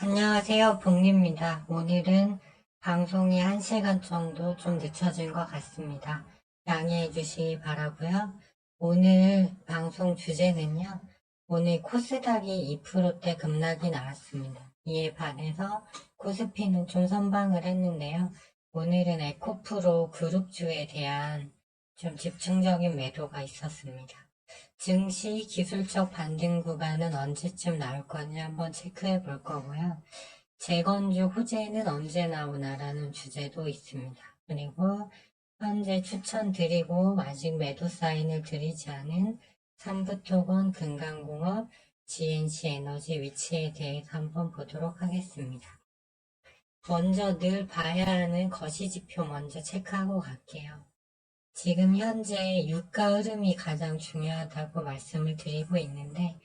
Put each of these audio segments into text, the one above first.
안녕하세요, 복리입니다. 오늘은 방송이 1시간 정도 좀 늦춰진 것 같습니다. 양해해 주시기 바라고요. 오늘 방송 주제는요. 오늘 코스닥이 2%대 급락이 나왔습니다. 이에 반해서 코스피는 좀 선방을 했는데요. 오늘은 에코프로 그룹주에 대한 좀 집중적인 매도가 있었습니다. 증시 기술적 반등 구간은 언제쯤 나올 건지 한번 체크해 볼 거고요. 재건주 호재는 언제 나오나라는 주제도 있습니다. 그리고 현재 추천드리고 아직 매도 사인을 드리지 않은 삼부토건, 금강공업, GNC 에너지 위치에 대해서 한번 보도록 하겠습니다. 먼저 늘 봐야 하는 거시지표 먼저 체크하고 갈게요. 지금 현재 유가 흐름이 가장 중요하다고 말씀을 드리고 있는데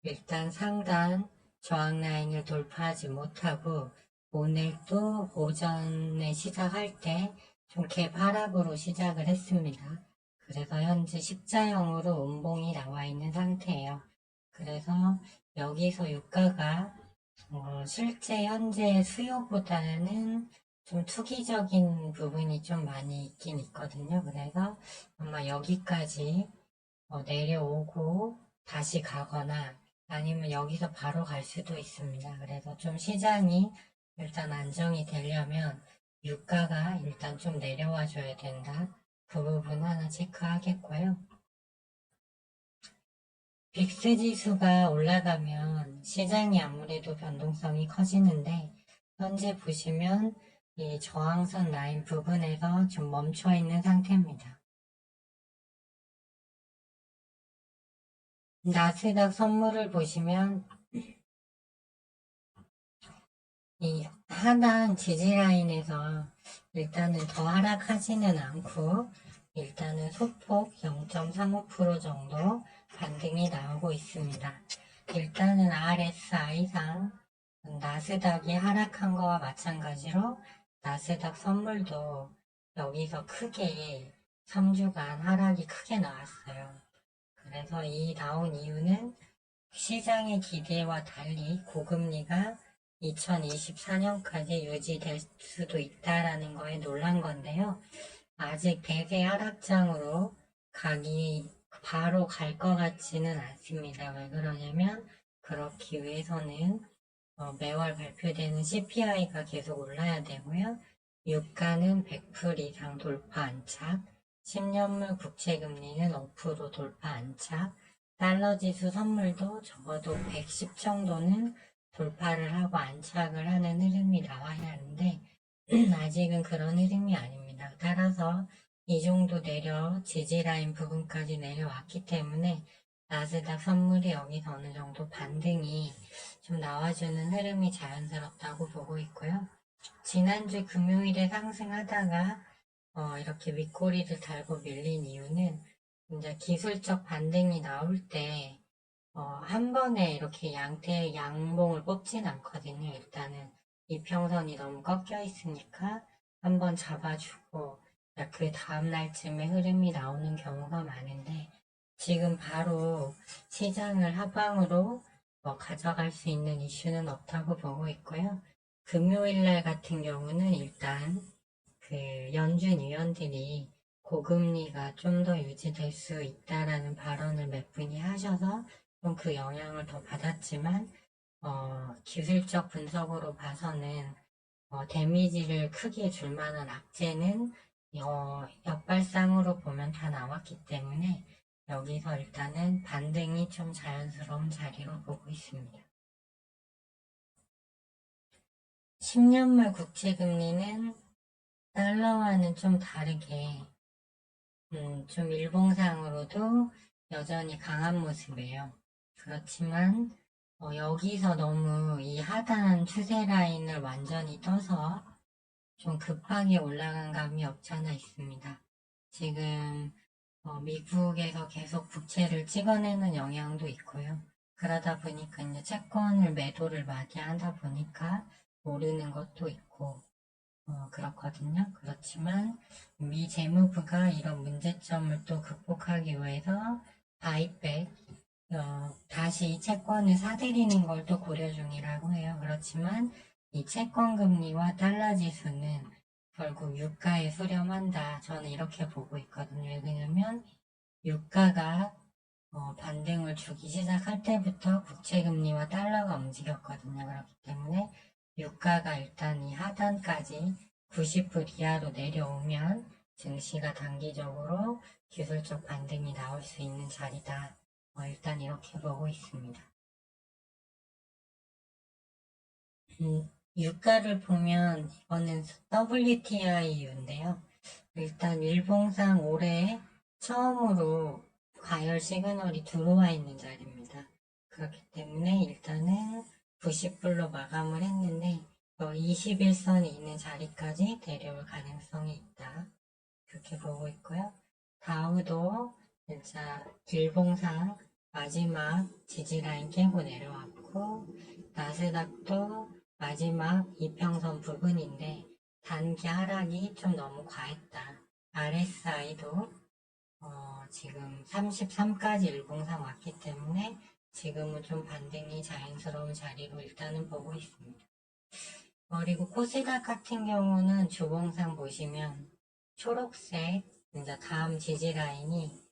일단 상단 저항 라인을 돌파하지 못하고 오늘 또 오전에 시작할 때 좀 갭 하락으로 시작을 했습니다. 그래서 현재 십자형으로 음봉이 나와 있는 상태예요. 그래서 여기서 유가가 실제 현재 수요보다는 좀 투기적인 부분이 좀 많이 있긴 있거든요. 그래서 아마 여기까지 내려오고 다시 가거나 아니면 여기서 바로 갈 수도 있습니다. 그래서 좀 시장이 일단 안정이 되려면 유가가 일단 좀 내려와 줘야 된다. 그 부분 하나 체크하겠고요. 빅스 지수가 올라가면 시장이 아무래도 변동성이 커지는데 현재 보시면 이 저항선 라인 부분에서 좀 멈춰 있는 상태입니다. 나스닥 선물을 보시면 이 하단 지지라인에서 일단은 더 하락하지는 않고 일단은 소폭 0.35% 정도 반등이 나오고 있습니다. 일단은 RSI상 나스닥이 하락한 거와 마찬가지로 나스닥 선물도 여기서 크게 3주간 하락이 크게 나왔어요. 그래서 이 나온 이유는 시장의 기대와 달리 고금리가 2024년까지 유지될 수도 있다라는 거에 놀란 건데요. 아직 대세 하락장으로 가기 바로 갈 것 같지는 않습니다. 왜 그러냐면 그렇기 위해서는 매월 발표되는 CPI가 계속 올라야 되고요. 유가는 100% 이상 돌파 안착, 10년물 국채금리는 5% 돌파 안착, 달러 지수 선물도 적어도 110 정도는 돌파를 하고 안착을 하는 흐름이 나와야 하는데 아직은 그런 흐름이 아닙니다. 따라서 이 정도 지지라인 부분까지 내려왔기 때문에 나스닥 선물이 여기서 어느 정도 반등이 좀 나와주는 흐름이 자연스럽다고 보고 있고요. 지난주 금요일에 상승하다가 이렇게 윗꼬리를 달고 밀린 이유는 이제 기술적 반등이 나올 때 한 번에 이렇게 양봉을 뽑진 않거든요. 일단은 이평선이 너무 꺾여 있으니까 한번 잡아주고 그 다음 날쯤에 흐름이 나오는 경우가 많은데 지금 바로 시장을 하방으로 가져갈 수 있는 이슈는 없다고 보고 있고요. 금요일날 같은 경우는 일단 그 연준 위원들이 고금리가 좀 더 유지될 수 있다라는 발언을 몇 분이 하셔서 좀 그 영향을 더 받았지만 기술적 분석으로 봐서는 데미지를 크게 줄 만한 악재는 역발상으로 보면 다 나왔기 때문에 여기서 일단은 반등이 좀 자연스러운 자리로 보고 있습니다. 10년물 국채금리는 달러와는 좀 다르게 좀 일봉상으로도 여전히 강한 모습이에요. 그렇지만 여기서 너무 이 하단 추세 라인을 완전히 떠서 좀 급하게 올라간 감이 없잖아 있습니다. 지금 미국에서 계속 국채를 찍어내는 영향도 있고요. 그러다 보니까 이제 채권을 매도를 많이 하다 보니까 오르는 것도 있고 그렇거든요. 그렇지만 미 재무부가 이런 문제점을 또 극복하기 위해서 바이백을 다시 채권을 사들이는 걸 또 고려 중이라고 해요. 그렇지만 이 채권 금리와 달러 지수는 결국 유가에 수렴한다. 저는 이렇게 보고 있거든요. 왜냐면 유가가 반등을 주기 시작할 때부터 국채 금리와 달러가 움직였거든요. 그렇기 때문에 유가가 일단 이 하단까지 90불 이하로 내려오면 증시가 단기적으로 기술적 반등이 나올 수 있는 자리다. 일단 이렇게 보고 있습니다. 유가를 보면 이거는 WTI유인데요. 일단 일봉상 올해 처음으로 과열 시그널이 들어와 있는 자리입니다. 그렇기 때문에 일단은 90불로 마감을 했는데 21선이 있는 자리까지 내려올 가능성이 있다. 그렇게 보고 있고요. 다우도 진짜 길봉상 마지막 지지라인 깨고 내려왔고 나스닥도 마지막 이평선 부근인데 단기 하락이 좀 너무 과했다. RSI도 지금 33까지 일봉상 왔기 때문에 지금은 좀 반등이 자연스러운 자리로 일단은 보고 있습니다. 그리고 코스닥 같은 경우는 주봉상 보시면 초록색 이제 다음 지지 라인이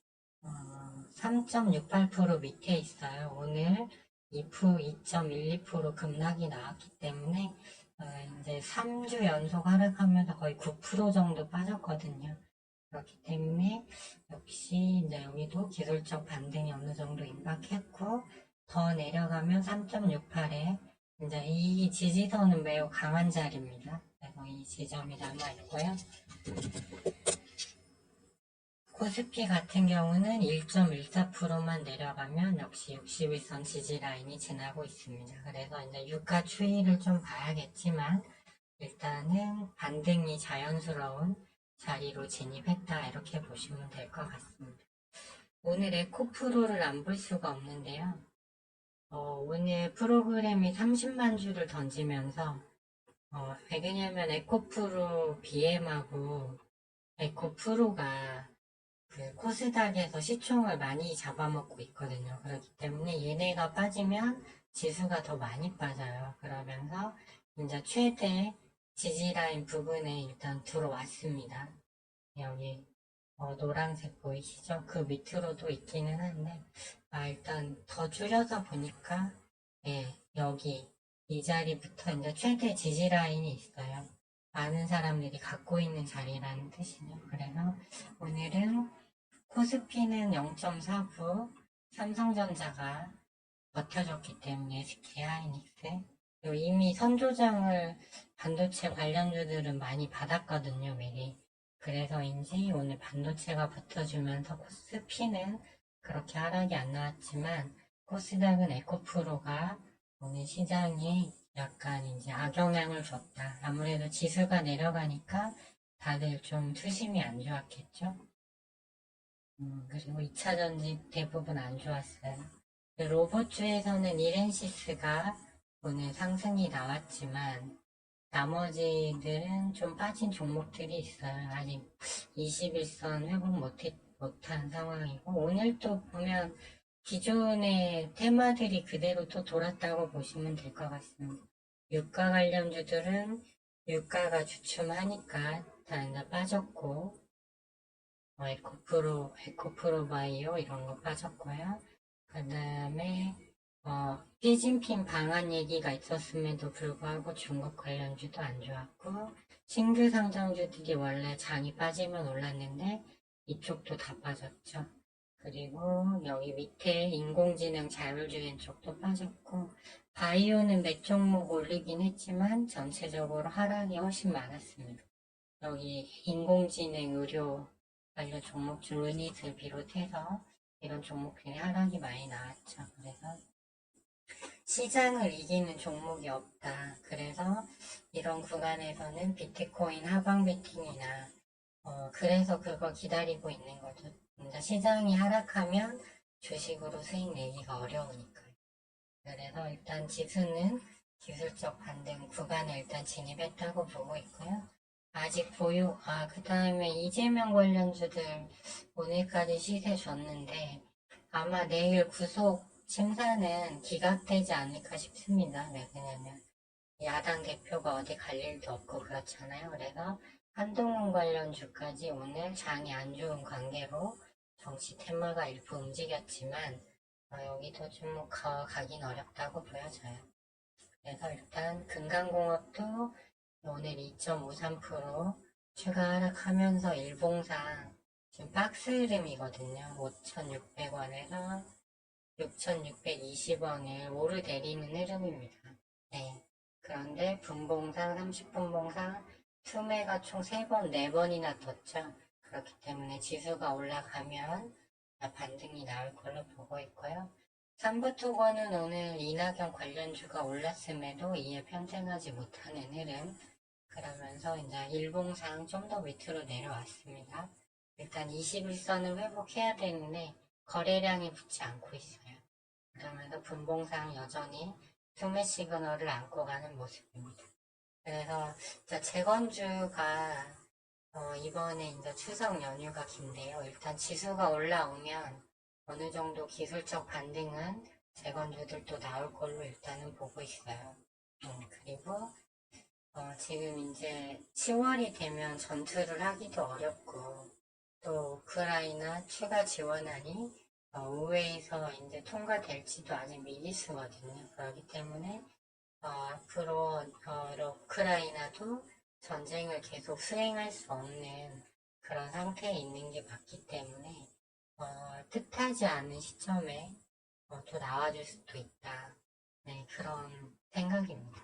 3.68% 밑에 있어요. 오늘 2.12% 급락이 나왔기 때문에 이제 3주 연속 하락하면서 거의 9% 정도 빠졌거든요. 그렇기 때문에 역시 이제 여기도 기술적 반등이 어느 정도 임박했고 더 내려가면 3.68에 이제 이 지지선은 매우 강한 자리입니다. 그래서 이 지점이 남아있고요. 코스피 같은 경우는 1.14%만 내려가면 역시 61선 지지 라인이 지나고 있습니다. 그래서 이제 유가 추이를 좀 봐야겠지만 일단은 반등이 자연스러운 자리로 진입했다 이렇게 보시면 될 것 같습니다. 오늘 에코프로를 안 볼 수가 없는데요. 오늘 프로그램이 30만 주를 던지면서 왜냐면 에코프로 BM하고 에코프로가 그 코스닥에서 시총을 많이 잡아먹고 있거든요. 그렇기 때문에 얘네가 빠지면 지수가 더 많이 빠져요. 그러면서 이제 최대 지지라인 부분에 일단 들어왔습니다. 여기 노란색 보이시죠? 그 밑으로도 있기는 한데 일단 더 줄여서 보니까 예, 여기 이 자리부터 이제 최대 지지라인이 있어요. 많은 사람들이 갖고 있는 자리라는 뜻이죠. 그래서 오늘은 코스피는 0.49, 삼성전자가 버텨줬기 때문에 SK하이닉스 이미 선조장을 반도체 관련주들은 많이 받았거든요, 미리. 그래서인지 오늘 반도체가 버텨주면서 코스피는 그렇게 하락이 안 나왔지만 코스닥은 에코프로가 오늘 시장에 약간 이제 악영향을 줬다. 아무래도 지수가 내려가니까 다들 좀 투심이 안 좋았겠죠. 그리고 2차전지 대부분 안 좋았어요. 로봇주에서는 이렌시스가 오늘 상승이 나왔지만 나머지들은 좀 빠진 종목들이 있어요. 아직 21선 회복 못한 상황이고 오늘 또 보면 기존의 테마들이 그대로 또 돌았다고 보시면 될 것 같습니다. 유가 관련주들은 유가가 주춤하니까 다 이제 빠졌고 에코프로 바이오 이런 거 빠졌고요. 그 다음에 시진핑 방한 얘기가 있었음에도 불구하고 중국 관련주도 안 좋았고 신규 상장주들이 원래 장이 빠지면 올랐는데 이쪽도 다 빠졌죠. 그리고 여기 밑에 인공지능 자율주행 쪽도 빠졌고 바이오는 몇 종목 올리긴 했지만 전체적으로 하락이 훨씬 많았습니다. 여기 인공지능 의료 관련 종목들 루닛을 비롯해서 이런 종목들이 하락이 많이 나왔죠. 그래서 시장을 이기는 종목이 없다. 그래서 이런 구간에서는 비트코인 하방 베팅이나 그래서 그거 기다리고 있는 거죠. 진짜 시장이 하락하면 주식으로 수익 내기가 어려우니까요. 그래서 일단 지수는 기술적 반등 구간에 일단 진입했다고 보고 있고요. 아직 보유, 그 다음에 이재명 관련주들 오늘까지 시세 줬는데 아마 내일 구속 심사는 기각되지 않을까 싶습니다. 네, 왜냐면 야당 대표가 어디 갈 일도 없고 그렇잖아요. 그래서 한동훈 관련주까지 오늘 장이 안 좋은 관계로 정치 테마가 일부 움직였지만 여기도 좀 가긴 어렵다고 보여져요. 그래서 일단 금강공업도 오늘 2.53% 추가 하락하면서 일봉상 지금 박스 흐름이거든요. 5,600원에서 6,620원을 오르내리는 흐름입니다. 네. 그런데 분봉상 30분봉상 투매가 총 3번, 4번이나 떴죠. 그렇기 때문에 지수가 올라가면 반등이 나올 걸로 보고 있고요. 삼부토건은 오늘 이낙연 관련주가 올랐음에도 이에 편승하지 못하는 흐름. 그러면서 이제 일봉상 좀 더 밑으로 내려왔습니다. 일단 21선을 회복해야 되는데 거래량이 붙지 않고 있어요. 그러면서 분봉상 여전히 투매 시그널을 안고 가는 모습입니다. 그래서 재건주가 이번에 이제 추석 연휴가 긴데요. 일단 지수가 올라오면 어느 정도 기술적 반등은 재건주들도 나올 걸로 일단은 보고 있어요. 그리고 지금 이제 10월이 되면 전투를 하기도 어렵고 또 우크라이나 추가 지원안이 의회에서 이제 통과될지도 아직 미지수거든요. 그렇기 때문에 앞으로 우크라이나도 전쟁을 계속 수행할 수 없는 그런 상태에 있는 게 맞기 때문에 뜻하지 않은 시점에 또 나와줄 수도 있다. 네, 그런 생각입니다.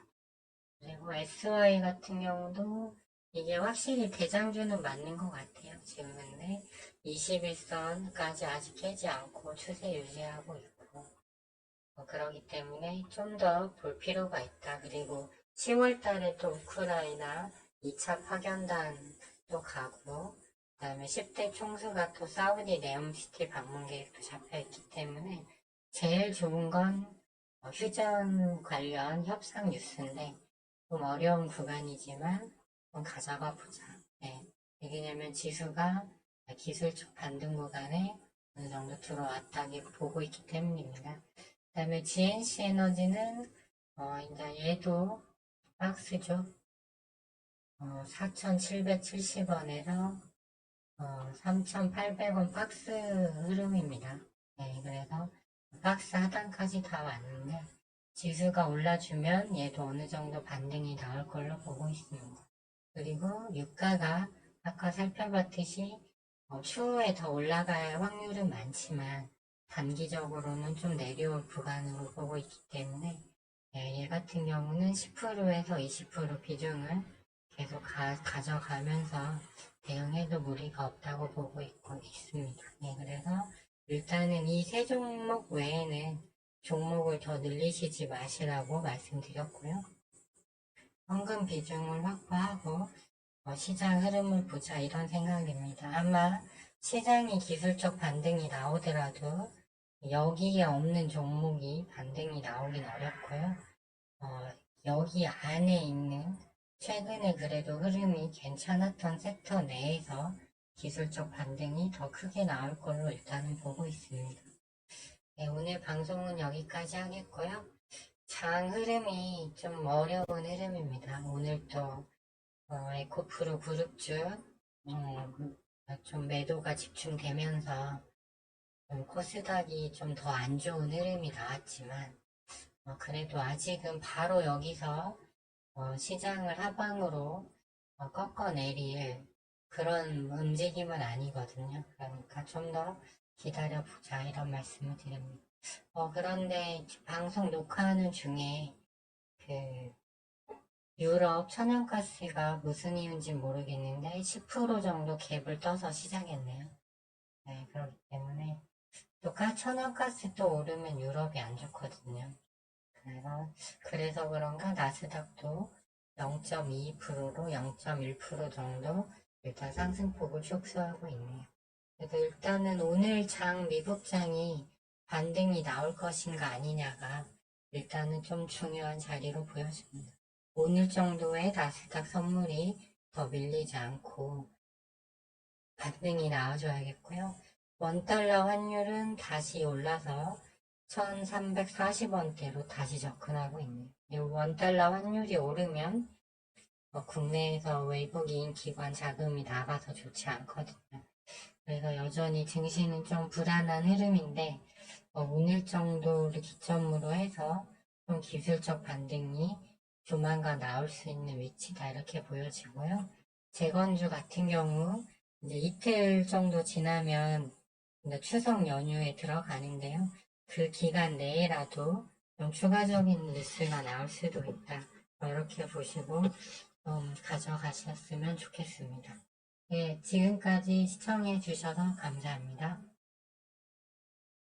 그리고 SY 같은 경우도 이게 확실히 대장주는 맞는 것 같아요. 지금 근데 21선까지 아직 깨지 않고 추세 유지하고 있고 그러기 때문에 좀 더 볼 필요가 있다. 그리고 10월 달에 또 우크라이나 2차 파견단도 가고 그 다음에 10대 총수가 또 사우디 네옴시티 방문 계획도 잡혀있기 때문에 제일 좋은 건 휴전 관련 협상 뉴스인데 좀 어려운 구간이지만 좀 가져가 보자. 네. 왜냐면 지수가 기술적 반등 구간에 어느 정도 들어왔다고 보고 있기 때문입니다. 그 다음에 GNC 에너지는 이제 얘도 박스죠. 4,770원에서 3,800원 박스 흐름입니다. 네, 그래서 박스 하단까지 다 왔는데 지수가 올라주면 얘도 어느 정도 반등이 나올 걸로 보고 있습니다. 그리고 유가가 아까 살펴봤듯이 추후에 더 올라갈 확률은 많지만 단기적으로는 좀 내려올 구간으로 보고 있기 때문에 얘 같은 경우는 10%에서 20% 비중을 계속 가져가면서 대응해도 무리가 없다고 보고 있습니다. 네, 그래서 일단은 이 세 종목 외에는 종목을 더 늘리시지 마시라고 말씀드렸고요. 현금 비중을 확보하고 시장 흐름을 보자 이런 생각입니다. 아마 시장이 기술적 반등이 나오더라도 여기에 없는 종목이 반등이 나오긴 어렵고요. 여기 안에 있는 최근에 그래도 흐름이 괜찮았던 섹터 내에서 기술적 반등이 더 크게 나올 걸로 일단은 보고 있습니다. 네, 오늘 방송은 여기까지 하겠고요. 장 흐름이 좀 어려운 흐름입니다. 오늘 또 에코프로 그룹주 좀 매도가 집중되면서 코스닥이 좀 더 안 좋은 흐름이 나왔지만 그래도 아직은 바로 여기서 시장을 하방으로 꺾어내릴 그런 움직임은 아니거든요. 그러니까 좀 더 기다려보자 이런 말씀을 드립니다. 그런데 방송 녹화하는 중에 그 유럽 천연가스가 무슨 이유인지 모르겠는데 10% 정도 갭을 떠서 시작했네요. 네, 그렇기 때문에 또 천연가스 또 오르면 유럽이 안 좋거든요. 그래서 그런가 나스닥도 0.2%로 0.1% 정도 일단 상승폭을 축소하고 있네요. 그래서 일단은 오늘 미국장이 반등이 나올 것인가 아니냐가 일단은 좀 중요한 자리로 보여집니다. 오늘 정도의 나스닥 선물이 더 밀리지 않고 반등이 나와줘야겠고요. 원달러 환율은 다시 올라서 1340원대로 다시 접근하고 있네요. 원달러 환율이 오르면 국내에서 외국인 기관 자금이 나가서 좋지 않거든요. 그래서 여전히 증시는 좀 불안한 흐름인데 오늘 정도를 기점으로 해서 좀 기술적 반등이 조만간 나올 수 있는 위치다 이렇게 보여지고요. 재건주 같은 경우 이제 이틀 정도 지나면 이제 추석 연휴에 들어가는데요. 그 기간 내에라도 좀 추가적인 뉴스가 나올 수도 있다. 이렇게 보시고 가져가셨으면 좋겠습니다. 네, 지금까지 시청해 주셔서 감사합니다.